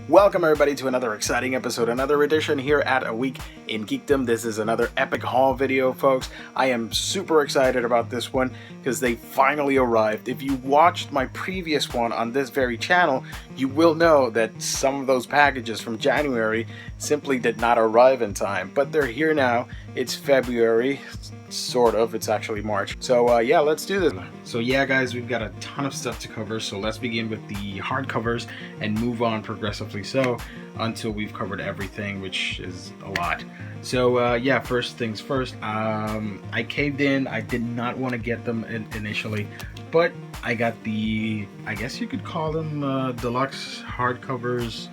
Welcome everybody to another exciting episode, another edition here at A Week in Geekdom. This is another epic haul video, folks. I am super excited about this one because they finally arrived. If you watched my previous one on this very channel, you will know that some of those packages from January simply did not arrive in time, but they're here now. It's February, sort of. It's actually March. So yeah, let's do this. So yeah, guys, we've got a ton of stuff to cover, so let's begin with the hardcovers and move on progressively so until we've covered everything, which is a lot. So yeah, first things first, I caved in. I did not want to get them initially, but I got the, I guess you could call them deluxe hardcovers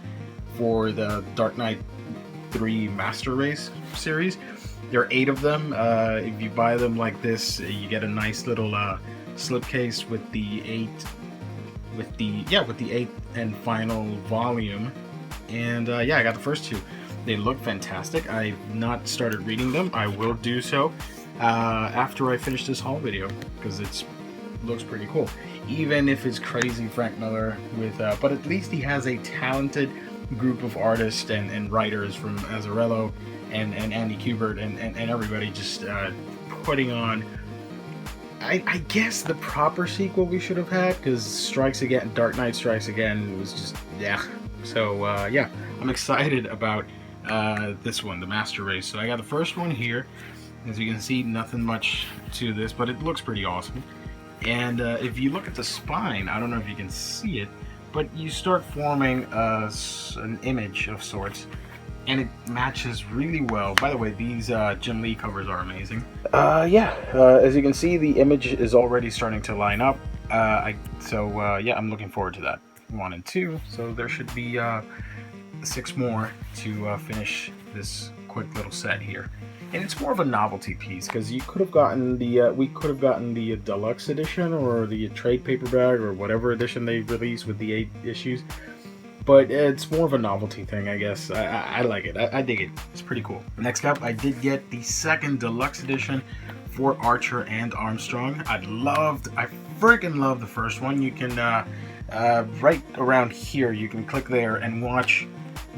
for the Dark Knight 3 Master Race series. There are 8 of them. If you buy them like this, you get a nice little slipcase with the 8th and final volume. And yeah, I got the first 2. They look fantastic. I've not started reading them. I will do so after I finish this haul video because it looks pretty cool. Even if it's crazy Frank Miller with, but at least he has a talented group of artists and writers from Azzarello and Andy Kubert and everybody just putting on, I guess, the proper sequel we should have had, because Dark Knight Strikes Again was just, yeah. So yeah, I'm excited about this one, the Master Race. So I got the first one here. As you can see, nothing much to this, but it looks pretty awesome. And if you look at the spine, I don't know if you can see it, but you start forming an image of sorts, and it matches really well. By the way, these Jim Lee covers are amazing. Yeah, as you can see, the image is already starting to line up. Yeah, I'm looking forward to that. 1 and 2, so there should be 6 more to finish this quick little set here. And it's more of a novelty piece because you could have gotten the we could have gotten the deluxe edition or the trade paperback or whatever edition they released with the 8 issues. But it's more of a novelty thing, I guess. I like it. I dig it. It's pretty cool. Next up, I did get the 2nd deluxe edition for Archer and Armstrong. I freaking love the first one. You can right around here, you can click there and watch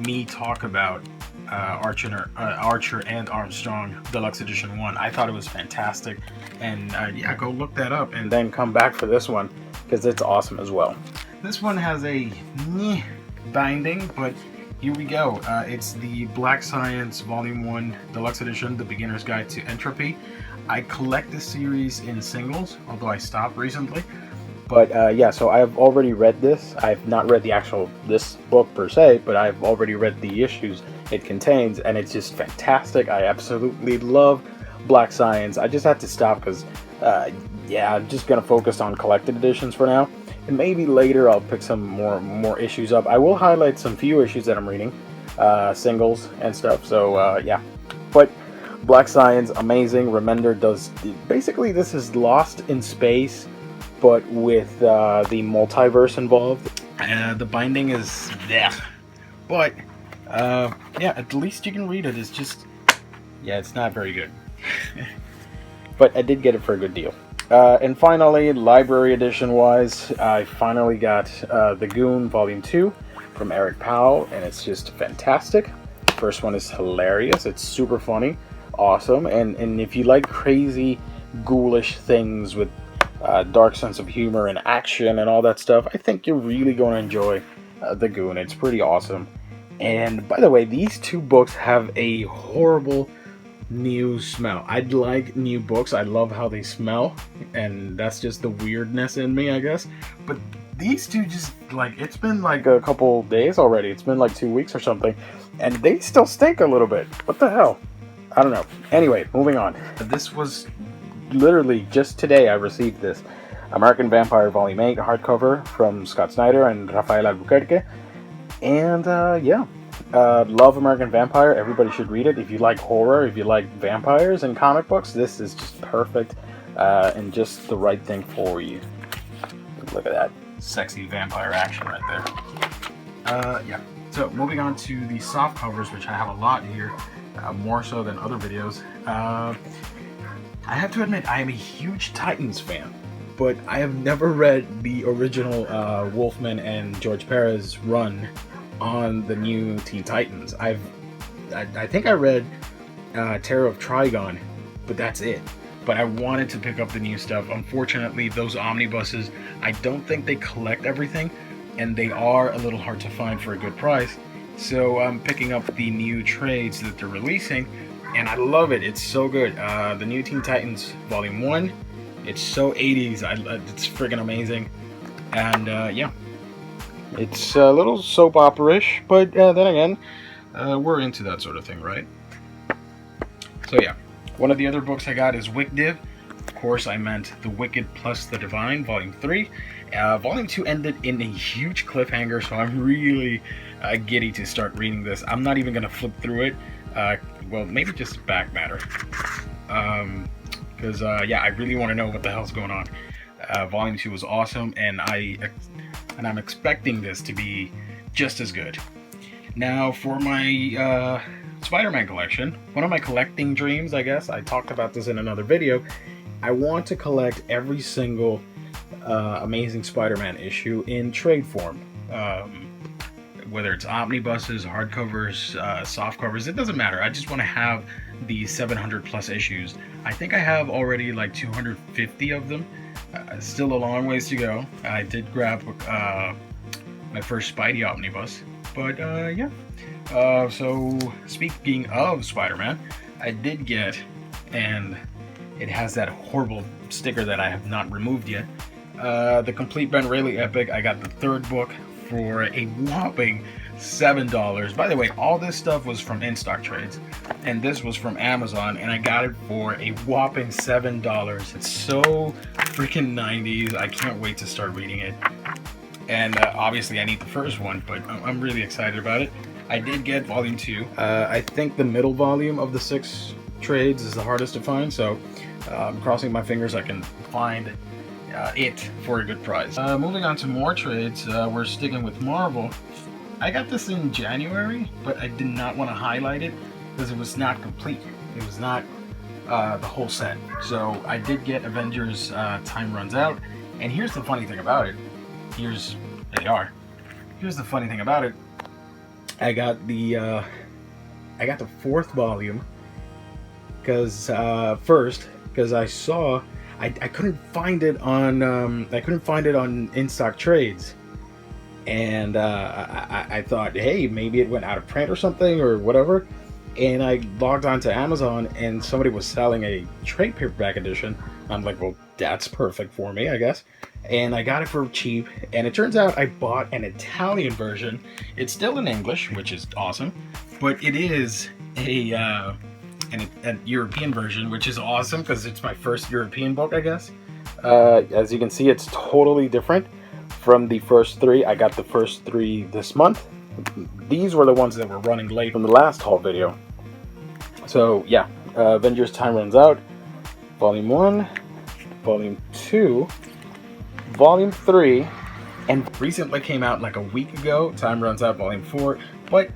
me talk about Archer and Armstrong Deluxe Edition 1. I thought it was fantastic, and yeah, go look that up and then come back for this one because it's awesome as well. This one has a binding, but here we go. It's the Black Science Volume 1 Deluxe Edition, The Beginner's Guide to Entropy. I collect this series in singles, although I stopped recently. But yeah, so I've already read this. I've not read this book per se, but I've already read the issues it contains, and it's just fantastic. I absolutely love Black Science. I just had to stop because, yeah, I'm just gonna focus on collected editions for now, and maybe later I'll pick some more issues up. I will highlight some few issues that I'm reading, singles and stuff. So yeah, but Black Science, amazing. Remender does basically, this is Lost in Space, but with the multiverse involved. The binding is there, but yeah, at least you can read it. It's just, yeah, it's not very good. But I did get it for a good deal. And finally, library edition wise, I finally got The Goon Volume 2 from Eric Powell, and it's just fantastic. First one is hilarious. It's super funny, awesome, and if you like crazy, ghoulish things with dark sense of humor and action and all that stuff, I think you're really going to enjoy The Goon. It's pretty awesome. And by the way, these 2 books have a horrible new smell. I like new books. I love how they smell, and that's just the weirdness in me, I guess. But these 2 just, like, it's been like a couple days already. It's been like 2 weeks or something, and they still stink a little bit. What the hell? I don't know. Anyway, moving on. This was literally just today I received this American Vampire Volume 8 hardcover from Scott Snyder and Rafael Albuquerque, and yeah, love American Vampire. Everybody should read it. If you like horror, if you like vampires and comic books, this is just perfect and just the right thing for you. Look at that sexy vampire action right there. Yeah, so moving on to the soft covers, which I have a lot here, more so than other videos. I have to admit, I am a huge Titans fan, but I have never read the original Wolfman and George Perez run on the new Teen Titans. I think I read Terror of Trigon, but that's it. But I wanted to pick up the new stuff. Unfortunately, those omnibuses, I don't think they collect everything, and they are a little hard to find for a good price. So I'm picking up the new trades that they're releasing, and I love it. It's so good. The new Teen Titans Volume 1, it's so 80s. It's friggin' amazing. And yeah, it's a little soap opera-ish, but then again, we're into that sort of thing, right? So yeah, one of the other books I got is Wicked. Of course, I meant The Wicked plus the Divine, Volume 3. Volume 2 ended in a huge cliffhanger, so I'm really giddy to start reading this. I'm not even going to flip through it. Well, maybe just back matter. Because, yeah, I really want to know what the hell's going on. Volume 2 was awesome, and I'm expecting this to be just as good. Now, for my Spider-Man collection, one of my collecting dreams, I guess, I talked about this in another video, I want to collect every single Amazing Spider-Man issue in trade form. Whether it's omnibuses, hardcovers, softcovers, it doesn't matter. I just want to have the 700 plus issues. I think I have already like 250 of them. Still a long ways to go. I did grab my first Spidey omnibus, but yeah. So speaking of Spider-Man, I did get, and it has that horrible sticker that I have not removed yet, the complete Ben Reilly epic. I got the third book for a whopping $7. By the way, all this stuff was from in-stock trades, and this was from Amazon, and I got it for a whopping $7. It's so freaking 90s. I can't wait to start reading it. And obviously I need the first one, but I'm really excited about it. I did get volume 2. I think the middle volume of the 6 trades is the hardest to find, so I'm crossing my fingers I can find it for a good price. Moving on to more trades, we're sticking with Marvel. I got this in January, but I did not want to highlight it because it was not complete. It was not the whole set. So I did get Avengers Time Runs Out, and here's the funny thing about it. Here's the funny thing about it. I got the fourth volume because I saw I couldn't find it on in-stock trades, and I thought, hey, maybe it went out of print or something or whatever, and I logged onto Amazon and somebody was selling a trade paperback edition. I'm like, well, that's perfect for me, I guess. And I got it for cheap, and it turns out I bought an Italian version. It's still in English, which is awesome, but it is a European version, which is awesome because it's my first European book, I guess. As you can see, it's totally different from the first 3. I got the first 3 this month. These were the ones that were running late from the last haul video. So yeah, Avengers Time Runs Out, Volume 1, Volume 2, Volume 3, and recently came out like a week ago, Time Runs Out Volume 4, but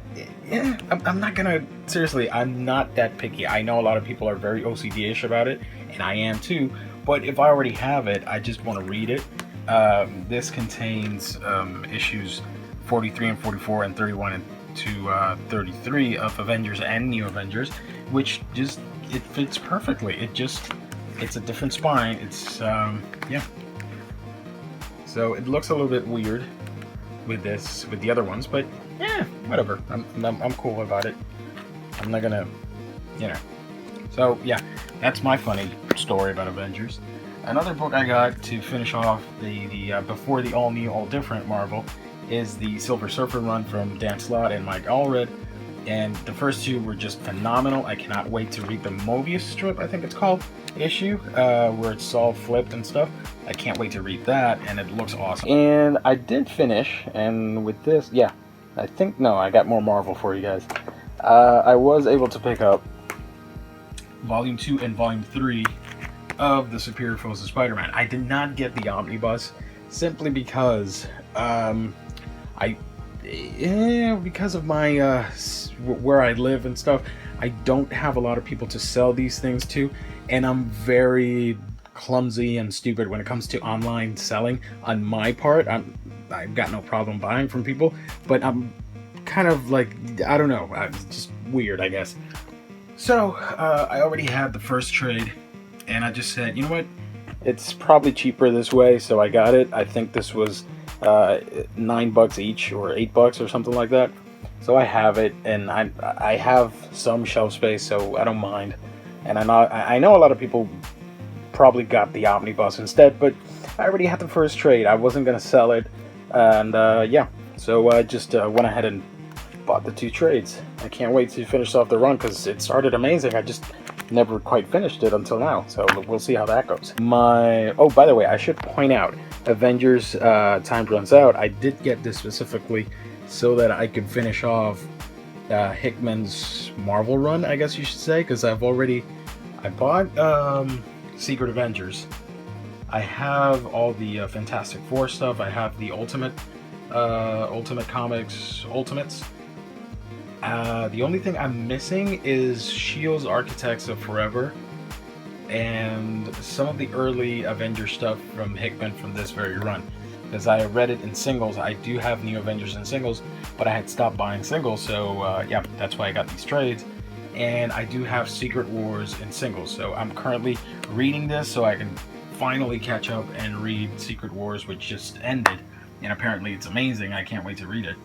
yeah, I'm not gonna, seriously, I'm not that picky. I know a lot of people are very OCD-ish about it, and I am too, but if I already have it, I just want to read it. This contains issues 43 and 44 and 31 to 33 of Avengers and New Avengers, which just, it fits perfectly. It's a different spine. It's, yeah. So it looks a little bit weird with the other ones, but yeah, whatever. I'm cool about it. I'm not gonna, you know. So yeah, that's my funny story about Avengers. Another book I got to finish off the before the all new, all different Marvel is the Silver Surfer run from Dan Slott and Mike Allred. And the first 2 were just phenomenal. I cannot wait to read the Mobius strip, I think it's called, issue, where it's all flipped and stuff. I can't wait to read that, and it looks awesome. And I did finish, and with this, yeah, I think, no, I got more Marvel for you guys. I was able to pick up Volume 2 and Volume 3 of the Superior Foes of Spider-Man. I did not get the omnibus simply because because of my where I live and stuff, I don't have a lot of people to sell these things to, and I'm very clumsy and stupid when it comes to online selling on my part. I've got no problem buying from people, but I'm kind of like, I don't know, it's just weird, I guess. So I already had the first trade, and I just said, you know what, it's probably cheaper this way, so I got it. I think this was $9 each or $8 or something like that. So I have it, and I have some shelf space, so I don't mind. And I know a lot of people probably got the omnibus instead, but I already had the first trade. I wasn't gonna sell it, and yeah, so I just went ahead and bought the 2 trades. I can't wait to finish off the run because it started amazing. I just never quite finished it until now, so we'll see how that goes. Oh, by the way, I should point out, Avengers time runs out. I did get this specifically so that I could finish off Hickman's Marvel run, I guess you should say, because I bought Secret Avengers. I have all the Fantastic Four stuff. I have the Ultimate Comics Ultimates. The only thing I'm missing is S.H.I.E.L.D.'s Architects of Forever and some of the early Avengers stuff from Hickman from this very run. Because I read it in singles. I do have New Avengers in singles, but I had stopped buying singles, so yeah, that's why I got these trades. And I do have Secret Wars in singles, so I'm currently reading this so I can finally catch up and read Secret Wars, which just ended, and apparently it's amazing. I can't wait to read it.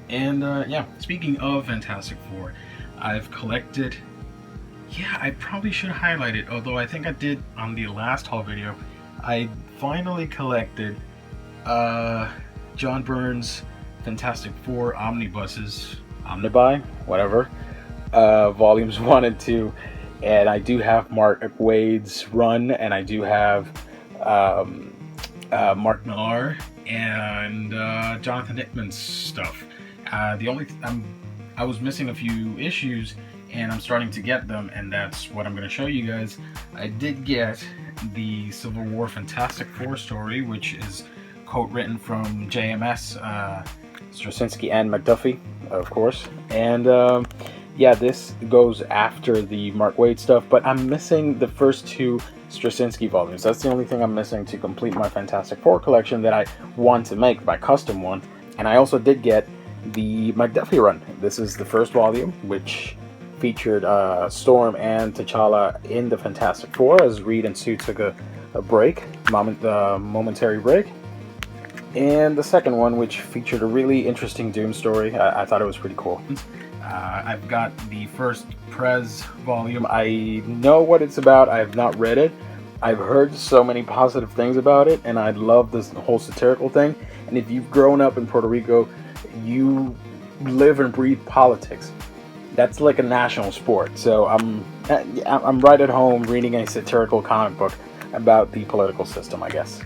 And yeah, speaking of Fantastic Four, I've collected, yeah, I probably should highlight it, although I think I did on the last haul video. I finally collected John Byrne's Fantastic Four omnibuses, whatever, volumes 1 and 2, and I do have Mark Waid's run, and I do have Mark Millar and Jonathan Hickman's stuff. I was missing a few issues, and I'm starting to get them, and that's what I'm going to show you guys. I did get the Civil War Fantastic Four story, which is co-written from JMS, Straczynski and McDuffie, of course. And yeah, this goes after the Mark Waid stuff, but I'm missing the first 2 Straczynski volumes. That's the only thing I'm missing to complete my Fantastic Four collection that I want to make, my custom one. And I also did get the McDuffie run. This is the first volume, which featured Storm and T'Challa in the Fantastic Four as Reed and Sue took a momentary break. And the second one, which featured a really interesting Doom story. I thought it was pretty cool. I've got the first Prez volume. I know what it's about. I have not read it. I've heard so many positive things about it, and I love this whole satirical thing. And if you've grown up in Puerto Rico, you live and breathe politics. That's like a national sport. So I'm right at home reading a satirical comic book about the political system, I guess.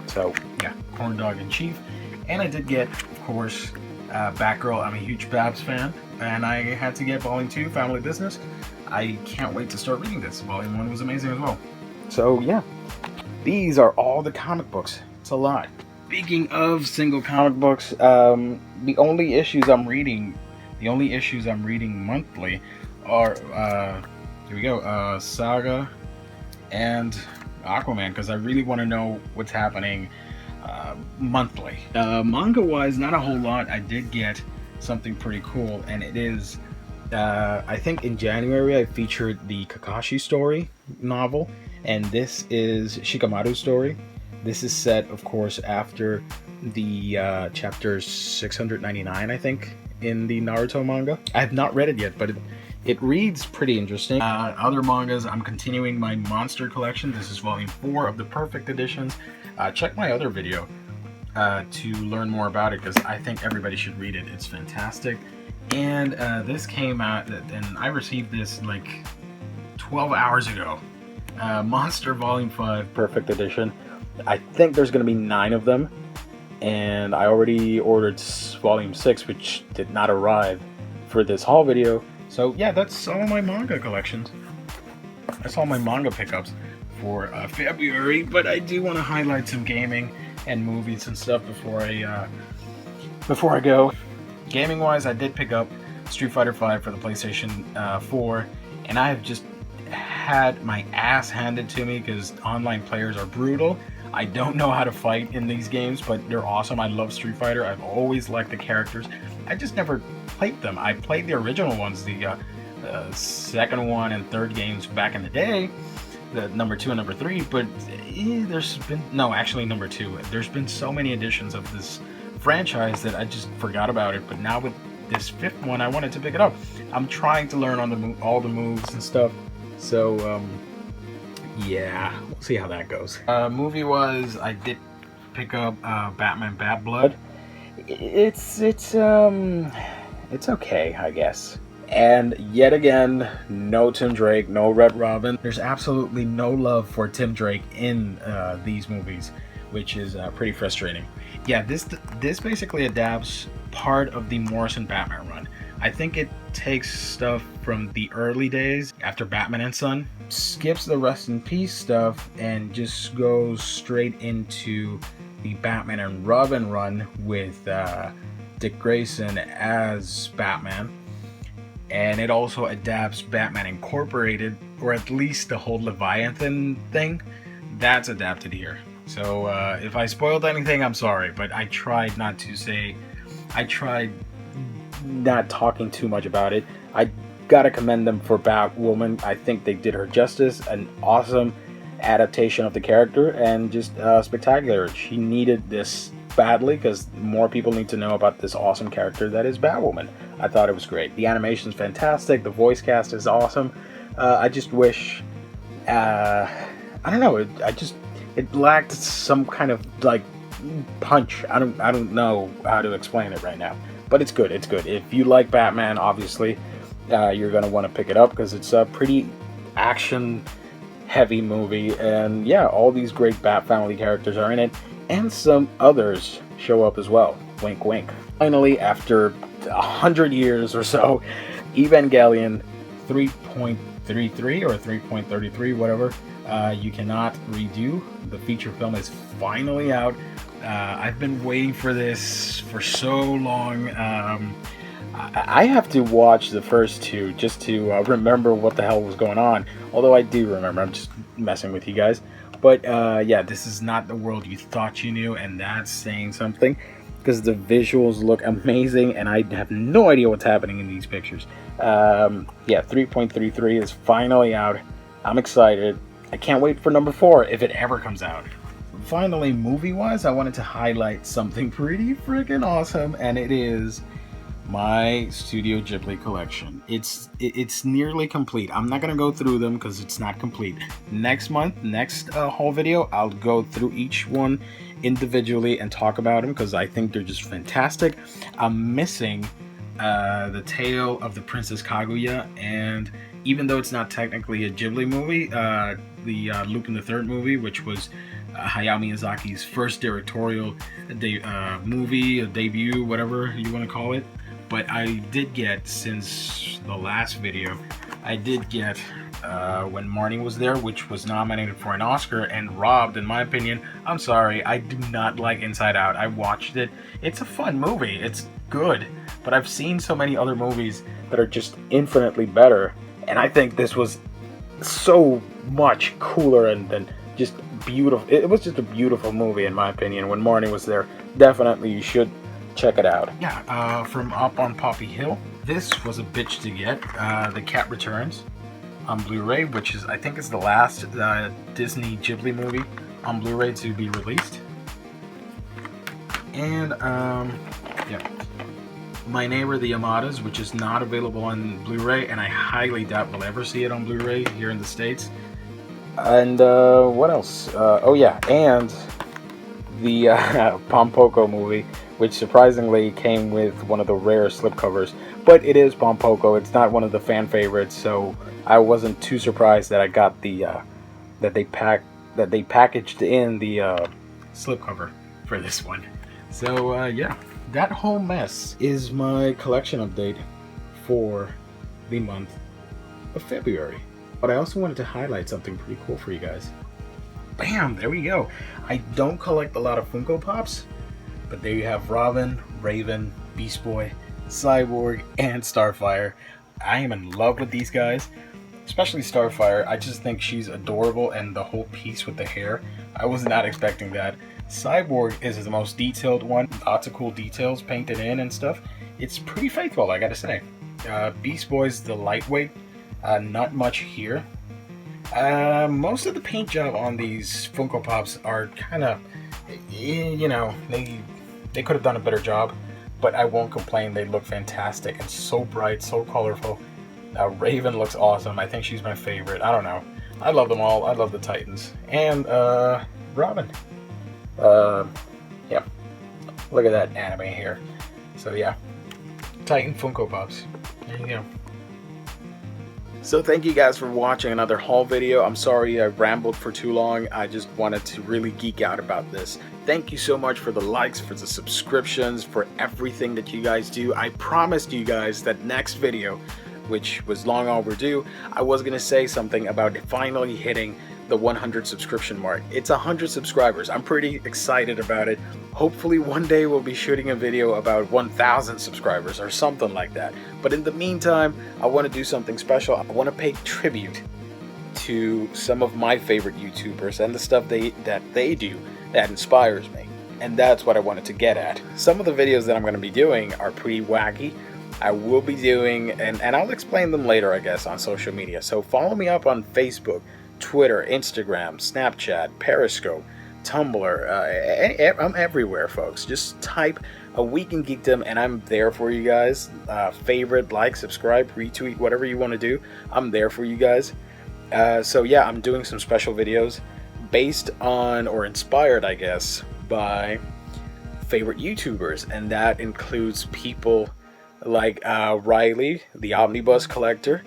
So yeah, corn dog in chief. And I did get, of course, Batgirl. I'm a huge Babs fan, and I had to get Volume 2, Family Business. I can't wait to start reading this. Volume 1 was amazing as well. So yeah, these are all the comic books. It's a lot. Speaking of single comic books, the only issues I'm reading monthly are here we go, Saga and Aquaman, because I really want to know what's happening monthly. Manga wise, not a whole lot. I did get something pretty cool, and it is I think in January I featured the Kakashi story novel, and this is Shikamaru's story. This is set, of course, after the chapter 699, I think, in the Naruto manga. I have not read it yet, but it reads pretty interesting. Other mangas, I'm continuing my Monster collection. This is volume 4 of the Perfect Editions. Check my other video to learn more about it, because I think everybody should read it. It's fantastic. And this came out, and I received this like 12 hours ago. Monster volume 5 Perfect Edition. I think there's going to be 9 of them, and I already ordered volume 6, which did not arrive for this haul video. So yeah, that's all my manga collections. That's all my manga pickups for February, but I do want to highlight some gaming and movies and stuff before I go. Gaming wise, I did pick up Street Fighter V for the PlayStation 4, and I have just had my ass handed to me because online players are brutal. I don't know how to fight in these games, but they're awesome. I love Street Fighter. I've always liked the characters. I just never played them. I played the original ones, the second one and third games back in the day, the number 2 and number 3, but there's been, no, actually number 2. There's been so many editions of this franchise that I just forgot about it, but now with this 5th one, I wanted to pick it up. I'm trying to learn on all the moves and stuff, so yeah, we'll see how that goes. Movie-wise, I did pick up Batman Bad Blood. It's okay, I guess. And yet again, no Tim Drake, no Red Robin. There's absolutely no love for Tim Drake in these movies, which is pretty frustrating. Yeah, this basically adapts part of the Morrison Batman run. I think it takes stuff from the early days after Batman and Son, skips the Rest in Peace stuff, and just goes straight into the Batman and Robin run with Dick Grayson as Batman. And it also adapts Batman Incorporated, or at least the whole Leviathan thing. That's adapted here. So if I spoiled anything, I'm sorry, but I tried not talking too much about it. I gotta commend them for Batwoman. I think they did her justice. An awesome adaptation of the character, and just spectacular. She needed this badly because more people need to know about this awesome character that is Batwoman. I thought it was great. The animation's fantastic. The voice cast is awesome. I just wish, I don't know. It lacked some kind of like punch. I don't know how to explain it right now, but it's good. It's good. If you like Batman, obviously, you're gonna want to pick it up because it's a pretty action-heavy movie, and yeah, all these great Bat Family characters are in it, and some others show up as well. Wink, wink. Finally, after 100 years or so, Evangelion 3.33 or 3.33, whatever. You cannot redo. The feature film is finally out. I've been waiting for this for so long. I have to watch the first 2 just to remember what the hell was going on. Although I do remember, I'm just messing with you guys. But yeah, this is not the world you thought you knew, and that's saying something, because the visuals look amazing, and I have no idea what's happening in these pictures. Yeah, 3.33 is finally out. I'm excited. I can't wait for number 4 if it ever comes out. Finally, movie-wise, I wanted to highlight something pretty freaking awesome, and it is my Studio Ghibli collection. It's nearly complete. I'm not gonna go through them because it's not complete. Next month, next whole video, I'll go through each one individually and talk about them because I think they're just fantastic. I'm missing The Tale of the Princess Kaguya, and even though it's not technically a Ghibli movie, the Lupin the Third movie, which was Hayao Miyazaki's first directorial movie, a debut, whatever you want to call it. But I did get, since the last video, I did get When Marnie Was There, which was nominated for an Oscar and robbed, in my opinion. I'm sorry, I do not like Inside Out. I watched it. It's a fun movie. It's good. But I've seen so many other movies that are just infinitely better. And I think this was so much cooler and just beautiful. It was just a beautiful movie, in my opinion. When Marnie Was There, definitely you should check it out. Yeah, from Up on Poppy Hill. This was a bitch to get. The Cat Returns on Blu-ray, which is, I think, is the last Disney Ghibli movie on Blu-ray to be released. And yeah, My Neighbor the Yamadas, which is not available on Blu-ray, and I highly doubt we'll ever see it on Blu-ray here in the States. And what else? Oh yeah, and the Pompoko movie, which surprisingly came with one of the rare slipcovers. But it is Pompoko. It's not one of the fan favorites, so I wasn't too surprised that I got the that they packaged in the slipcover for this one. So yeah, that whole mess is my collection update for the month of February. But I also wanted to highlight something pretty cool for you guys. Bam! There we go. I don't collect a lot of Funko Pops, but there you have Robin, Raven, Beast Boy, Cyborg, and Starfire. I am in love with these guys. especially Starfire. I just think she's adorable, and the whole piece with the hair, I was not expecting that. Cyborg is the most detailed one, lots of cool details painted in and stuff. It's pretty faithful, I gotta say. Beast Boy's the lightweight, not much here. Most of the paint job on these Funko Pops are kind of, you know, they could have done a better job, but I won't complain. They look fantastic and so bright, so colorful. Raven looks awesome. I think she's my favorite. I don't know. I love them all. I love the Titans. And Robin. Yeah. Look at that anime here. So yeah. Titan Funko Pops. There you go. So thank you guys for watching another haul video. I'm sorry I rambled for too long. I just wanted to really geek out about this. Thank you so much for the likes, for the subscriptions, for everything that you guys do. I promised you guys that next video, which was long overdue, I was going to say something about finally hitting the 100 subscription mark. It's 100 subscribers. I'm pretty excited about it. Hopefully one day we'll be shooting a video about 1,000 subscribers or something like that. But in the meantime, I want to do something special. I want to pay tribute to some of my favorite YouTubers and the stuff that they do that inspires me. And that's what I wanted to get at. Some of the videos that I'm going to be doing are pretty wacky. I will be doing, and I'll explain them later, I guess, on social media. So follow me up on Facebook, Twitter, Instagram, Snapchat, Periscope, Tumblr. I'm everywhere, folks. Just type A Week in Geekdom and I'm there for you guys. Favorite, like, subscribe, retweet, whatever you want to do. I'm there for you guys. So yeah, I'm doing some special videos based on, or inspired, I guess, by favorite YouTubers. And that includes people like Riley, the Omnibus Collector,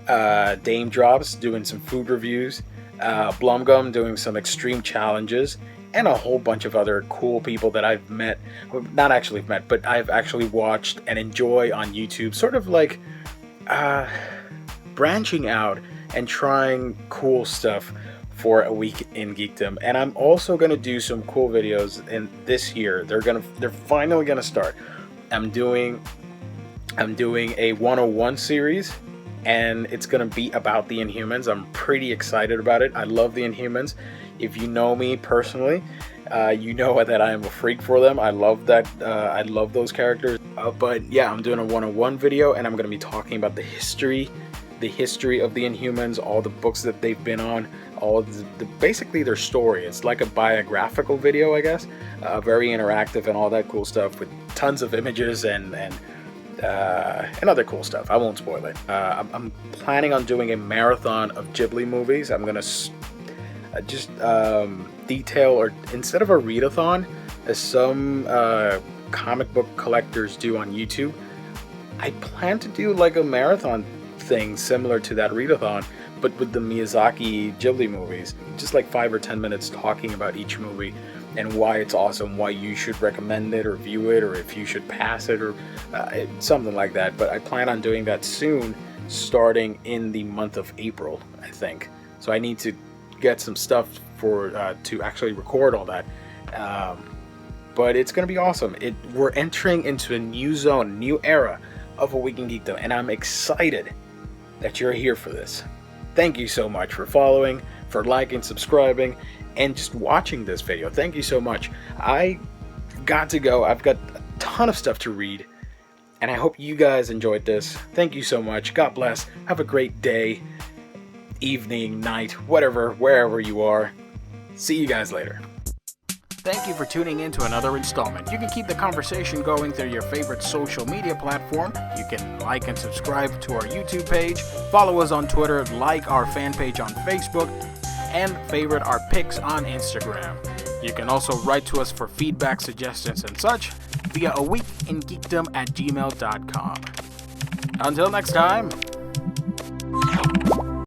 Dame Drops doing some food reviews, Blumgum doing some extreme challenges, and a whole bunch of other cool people that I've met, not actually met, but I've actually watched and enjoy on YouTube, sort of like branching out and trying cool stuff for A Week in Geekdom. And I'm also gonna do some cool videos in this year. They're finally gonna start. I'm doing a 101 series, and it's gonna be about the Inhumans. I'm pretty excited about it. I love the Inhumans. If you know me personally, you know that I am a freak for them. I love that. I love those characters. But yeah, I'm doing a 101 video, and I'm gonna be talking about the history of the Inhumans, all the books that they've been on, all basically their story. It's like a biographical video, I guess. Very interactive and all that cool stuff with tons of images and other cool stuff. I won't spoil it. I'm planning on doing a marathon of Ghibli movies. I'm gonna just detail, or instead of a readathon, as some comic book collectors do on YouTube, I plan to do like a marathon thing similar to that readathon, but with the Miyazaki Ghibli movies. Just like 5 or 10 minutes talking about each movie and why it's awesome, why you should recommend it or view it, or if you should pass it, or something like that. But I plan on doing that soon, starting in the month of April, I think. So I need to get some stuff for to actually record all that. But it's going to be awesome. We're entering into a new zone, new era of A Week in Geekdom, and I'm excited that you're here for this. Thank you so much for following, for liking, subscribing, and just watching this video. Thank you so much. I got to go. I've got a ton of stuff to read, and I hope you guys enjoyed this. Thank you so much. God bless. Have a great day, evening, night, whatever, wherever you are. See you guys later. Thank you for tuning in to another installment. You can keep the conversation going through your favorite social media platform. You can like and subscribe to our YouTube page, follow us on Twitter, like our fan page on Facebook, and favorite our pics on Instagram. You can also write to us for feedback, suggestions, and such via aweekingeekdom@gmail.com. Until next time,